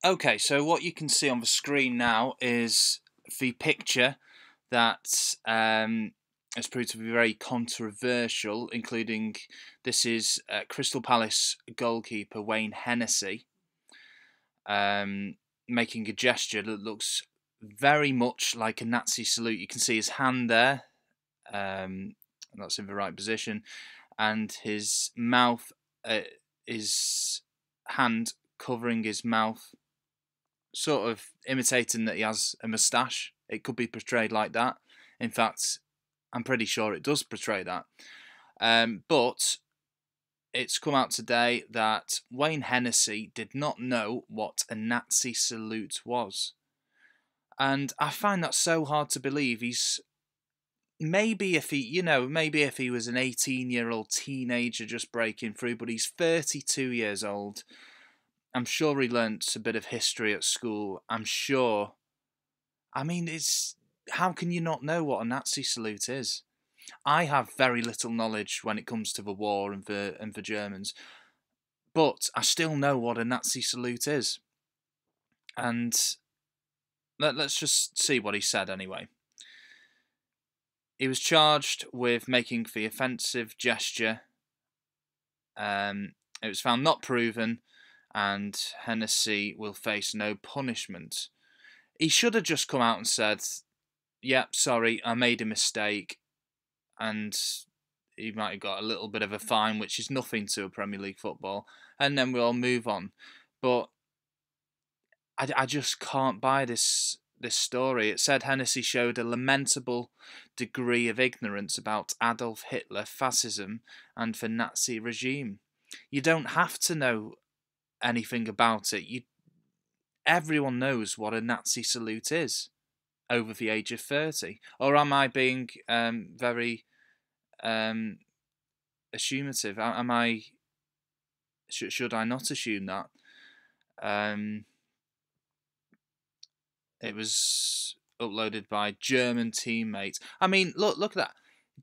Okay, so what you can see on the screen now is the picture that has proved to be very controversial, including this is Crystal Palace goalkeeper Wayne Hennessey um, making a gesture that looks very much like a Nazi salute. You can see his hand there, that's in the right position, and his mouth, his hand covering his mouth, sort of imitating that he has a moustache. It could be portrayed like that. In fact, I'm pretty sure it does portray that. But it's come out today that Wayne Hennessey did not know what a Nazi salute was. And I find that so hard to believe. He's maybe if maybe if he was an 18-year-old teenager just breaking through, but he's 32 years old. I'm sure he learnt a bit of history at school. I'm sure. I mean, it's how can you not know what a Nazi salute is? I have very little knowledge when it comes to the war and the Germans, but I still know what a Nazi salute is. And let's just see what he said anyway. He was charged with making the offensive gesture. It was found not proven, and Hennessey will face no punishment. He should have just come out and said, "Yep, sorry, I made a mistake," and he might have got a little bit of a fine, which is nothing to a Premier League football, and then we'll move on. But I just can't buy this story. It said Hennessey showed a lamentable degree of ignorance about Adolf Hitler, fascism, and the Nazi regime. You don't have to know anything about it. Everyone knows what a Nazi salute is over the age of 30. Or am I being very assumative? Am I? Should I not assume that? It was uploaded by German teammate. I mean, look at that.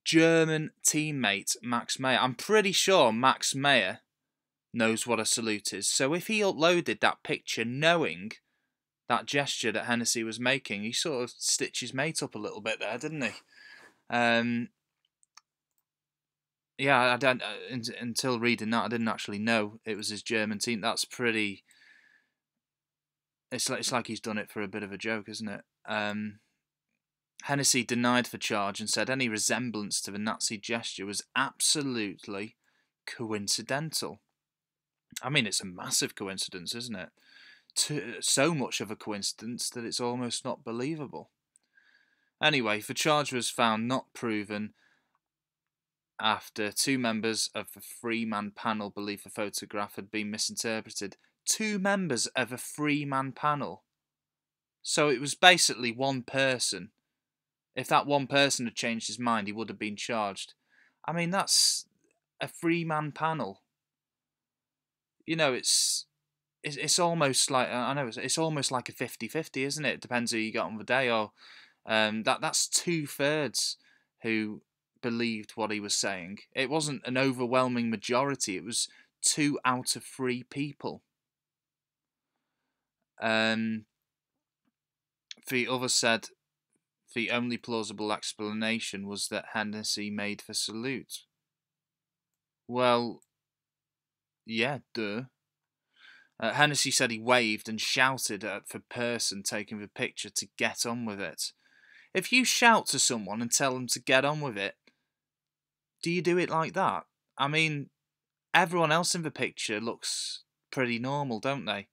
German teammate Max Meyer. I'm pretty sure Max Meyer knows what a salute is. So if he uploaded that picture knowing that gesture that Hennessey was making, he sort of stitched his mate up a little bit there, didn't he? Yeah, I don't, until reading that, I didn't actually know it was his German team. That's pretty. It's like he's done it for a bit of a joke, isn't it? Hennessey denied the charge and said any resemblance to the Nazi gesture was absolutely coincidental. I mean, it's a massive coincidence, isn't it? So much of a coincidence that it's almost not believable. Anyway, the charge was found not proven after two members of the three-man panel believed the photograph had been misinterpreted. Two members of a three-man panel. So it was basically one person. If that one person had changed his mind, he would have been charged. I mean, that's a three-man panel. You know, it's almost like, I know it's almost like a 50-50, isn't it? It depends who you got on the day. Or that's 2/3 who believed what he was saying. It wasn't an overwhelming majority. It was 2 out of 3 people. The other said the only plausible explanation was that Hennessey made the salute. Well, yeah, duh. Hennessey said he waved and shouted at the person taking the picture to get on with it. If you shout to someone and tell them to get on with it, do you do it like that? I mean, everyone else in the picture looks pretty normal, don't they?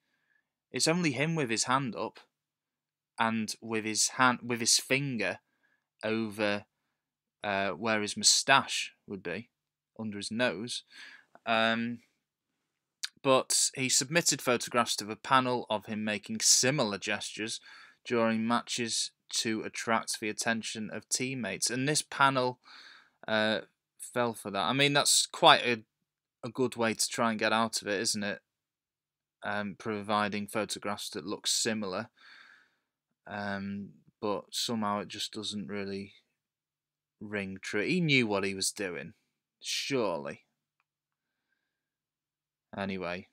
It's only him with his hand up and with his finger over where his moustache would be, under his nose. But he submitted photographs to the panel of him making similar gestures during matches to attract the attention of teammates. And this panel fell for that. I mean, that's quite a good way to try and get out of it, isn't it? Providing photographs that look similar. But somehow it just doesn't really ring true. He knew what he was doing, surely. Anyway,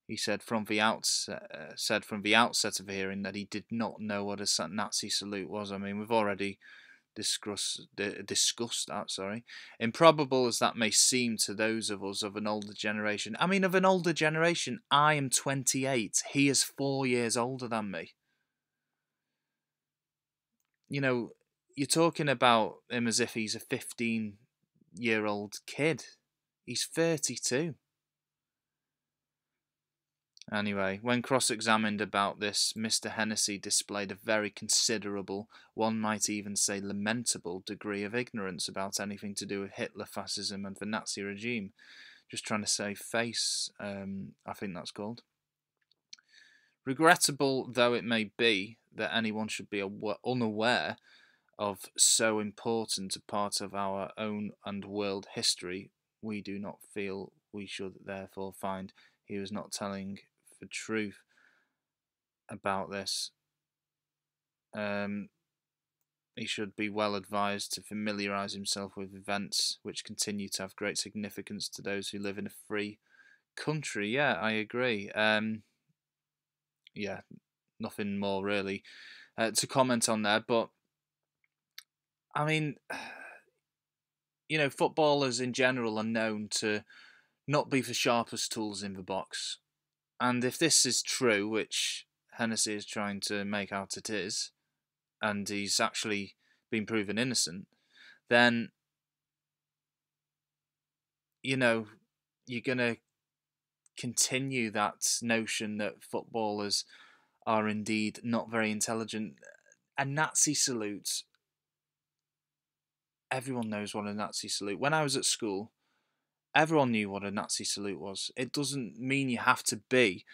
He said from the outset of the hearing that he did not know what a Nazi salute was. I mean, we've already discussed that. Sorry, improbable as that may seem to those of us of an older generation. I mean, of an older generation, I am 28. He is 4 years older than me. You know, you're talking about him as if he's a 15-year-old kid. He's 32. Anyway, when cross-examined about this, Mr. Hennessey displayed a very considerable, one might even say lamentable, degree of ignorance about anything to do with Hitler, fascism and the Nazi regime. Just trying to save face, I think that's called. Regrettable though it may be that anyone should be unaware of so important a part of our own and world history, we do not feel we should therefore find he was not telling the truth about this. He should be well advised to familiarise himself with events which continue to have great significance to those who live in a free country. Yeah, I agree. Yeah, nothing more really to comment on there, but I mean, footballers in general are known to not be the sharpest tools in the box. And if this is true, which Hennessey is trying to make out it is, and he's actually been proven innocent, then, you're going to continue that notion that footballers are indeed not very intelligent. A Nazi salute, everyone knows what a Nazi salute. When I was at school, everyone knew what a Nazi salute was. It doesn't mean you have to be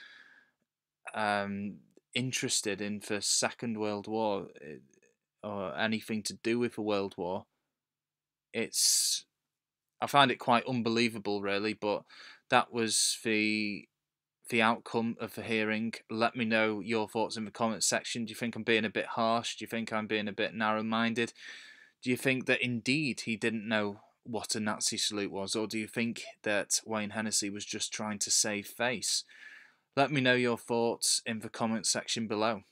interested in the Second World War or anything to do with the World War. I find it quite unbelievable, really, but that was the outcome of the hearing. Let me know your thoughts in the comments section. Do you think I'm being a bit harsh? Do you think I'm being a bit narrow-minded? Do you think that indeed he didn't know what a Nazi salute was, or do you think that Wayne Hennessey was just trying to save face? Let me know your thoughts in the comments section below.